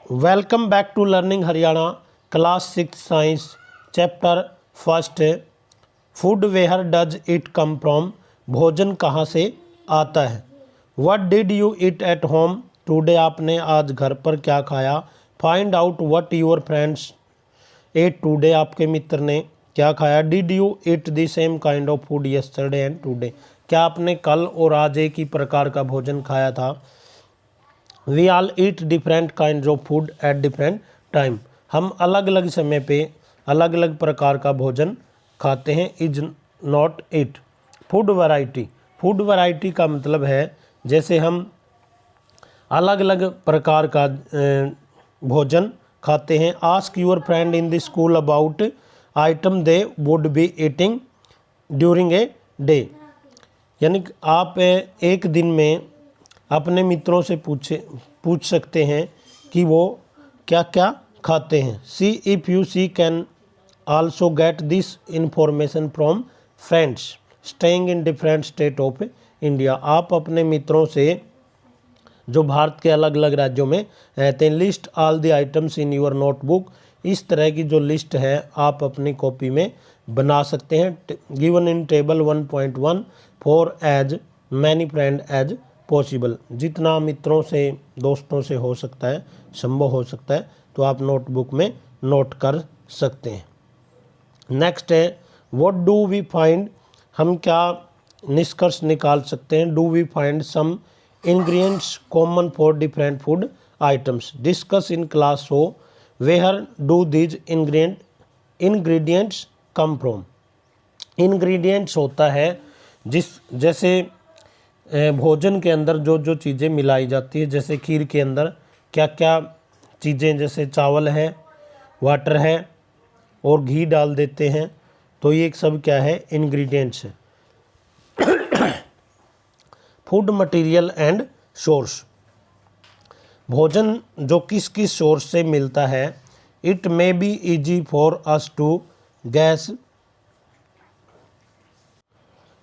Welcome back to learning Haryana class 6 science chapter first food where does it come from. भोजन कहाँ से आता है। What did you eat at home today. आपने आज घर पर क्या खाया। Find out what your friends ate today. आपके मित्र ने क्या खाया। Did you eat the same kind of food yesterday and today. क्या आपने कल और आज एक ही प्रकार का भोजन खाया था। We all eat different kind of food at different time. हम अलग अलग समय पे अलग अलग प्रकार का भोजन खाते हैं। Is not it. Food variety. Food variety का मतलब है जैसे हम अलग अलग प्रकार का भोजन खाते हैं। Ask your friend in the school about item they would be eating during a day. यानी कि आप एक दिन में अपने मित्रों से पूछ सकते हैं कि वो क्या क्या खाते हैं। See if you see can also get this information from friends staying in different state of India. आप अपने मित्रों से जो भारत के अलग अलग राज्यों में रहते हैं। List all the items in your notebook. इस तरह की जो लिस्ट है आप अपनी कॉपी में बना सकते हैं। Given in table 1.1 for as many friend as possible. जितना मित्रों से दोस्तों से हो सकता है संभव हो सकता है तो आप नोटबुक में नोट कर सकते हैं। नेक्स्ट है व्हाट डू वी फाइंड। हम क्या निष्कर्ष निकाल सकते हैं। Do we find some ingredients common for different food items. Discuss in class so where do these ingredients come from. Ingredients होता है जैसे भोजन के अंदर जो जो चीज़ें मिलाई जाती है। जैसे खीर के अंदर क्या क्या चीज़ें जैसे चावल है वाटर है और घी डाल देते हैं तो ये सब क्या है इंग्रेडिएंट्स है। Food material and source. भोजन जो किस किस सोर्स से मिलता है। It may be easy for us to guess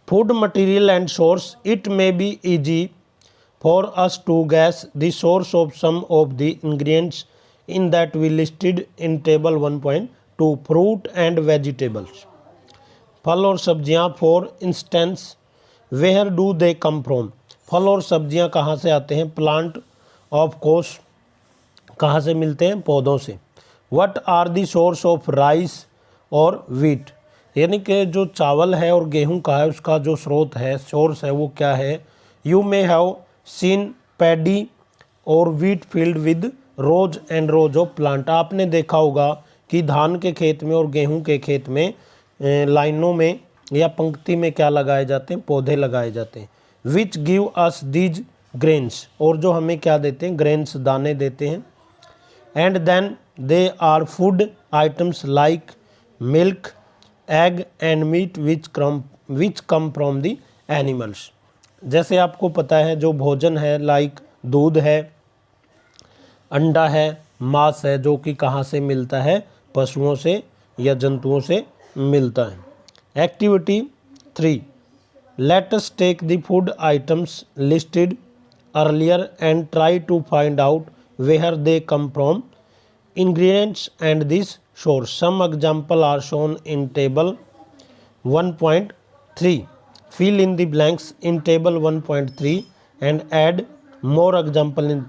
food material and source. It may be easy for us to guess the source of some of the ingredients in that we listed in table 1.2. fruit and vegetables. फल और सब्जियां for instance where do they come from. फल और सब्जियां कहाँ से आते हैं। प्लांट ऑफ कोर्स कहाँ से मिलते हैं पौधों से। What are the source of rice और व्हीट। यानी कि जो चावल है और गेहूं का है उसका जो स्रोत है सोर्स है वो क्या है। You may have seen paddy or wheat field with rows and rows of plant. आपने देखा होगा कि धान के खेत में और गेहूं के खेत में लाइनों में या पंक्ति में क्या लगाए जाते हैं पौधे लगाए जाते हैं। Which give us these grains. और जो हमें क्या देते हैं ग्रेन्स दाने देते हैं। And then they are food items like milk egg and meat which come from the animals. जैसे आपको पता है जो भोजन है लाइक दूध है अंडा है मांस है जो कि कहाँ से मिलता है पशुओं से या जंतुओं से मिलता है। Activity 3 let us take the food items listed earlier and try to find out where they come from ingredients and this source. Some example are shown in table 1.3. Fill in the blanks in table 1.3 and add more example in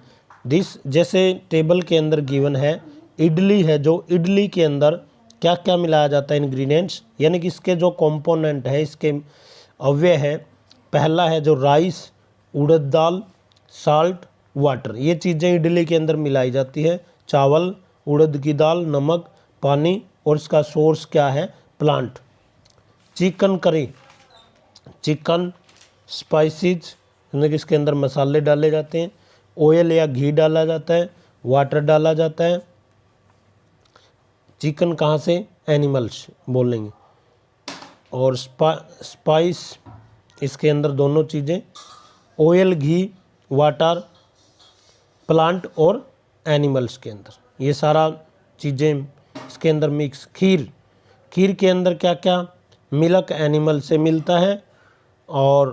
this. जैसे table के अंदर given है इडली है जो इडली के अंदर क्या क्या मिलाया जाता है इंग्रेडिएंट्स यानी कि इसके जो कंपोनेंट है इसके अव्यय है। पहला है जो राइस उड़द दाल साल्ट वाटर। ये चीज़ें इडली के अंदर मिलाई जाती है। चावल उड़द की दाल नमक पानी और इसका सोर्स क्या है plant. Chicken curry chicken spices यानी कि इसके अंदर मसाले डाले जाते हैं। ऑयल या घी डाला जाता है वाटर डाला जाता है। चिकन कहाँ से एनिमल्स बोलेंगे और स्पाइस इसके अंदर दोनों चीज़ें ऑयल घी वाटर प्लांट और एनिमल्स के अंदर ये सारा चीज़ें इसके अंदर मिक्स। खीर के अंदर क्या क्या मिल्क एनिमल से मिलता है और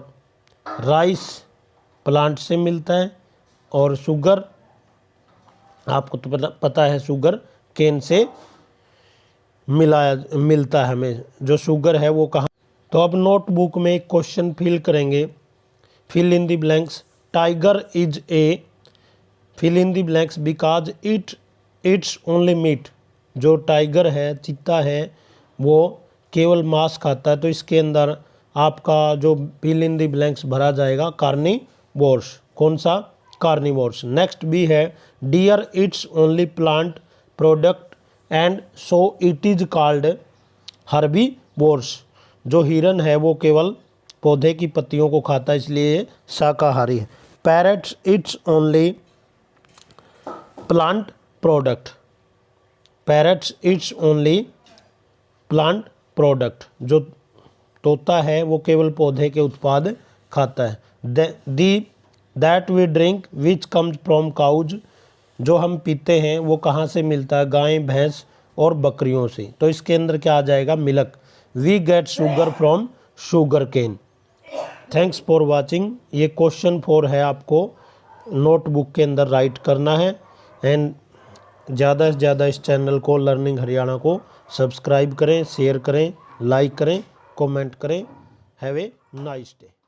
राइस प्लांट से मिलता है और शुगर आपको तो पता है शुगर केन से मिलता है हमें, जो शुगर है वो कहाँ। तो अब नोटबुक में एक क्वेश्चन फिल करेंगे, fill in the blanks. Tiger is a fill in the blanks because it's only meat. जो टाइगर है, चीता है, वो केवल मांस खाता है, तो इसके अंदर आपका जो फिल इन द ब्लैंक्स भरा जाएगा कार्निवोर्स। कौन सा? कार्निवोर्स। नेक्स्ट बी है deer it's only plant product and so it is called herbivores. जो हिरन है वो केवल पौधे की पत्तियों को खाता है, इसलिए शाकाहारी है। Parrots it's only plant product. Parrots it's only plant product. जो तोता है वो केवल पौधे के उत्पाद खाता है। That we drink which comes from cows. जो हम पीते हैं वो कहाँ से मिलता है? गाय, भैंस और बकरियों से, तो इसके अंदर क्या आ जाएगा? Milk. We get sugar from sugar cane. Thanks for watching. ये क्वेश्चन 4 है, आपको नोटबुक के अंदर राइट करना है। एंड ज़्यादा से ज़्यादा इस चैनल को लर्निंग हरियाणा को सब्सक्राइब करें, शेयर करें, लाइक करें, कमेंट करें। Have a nice day.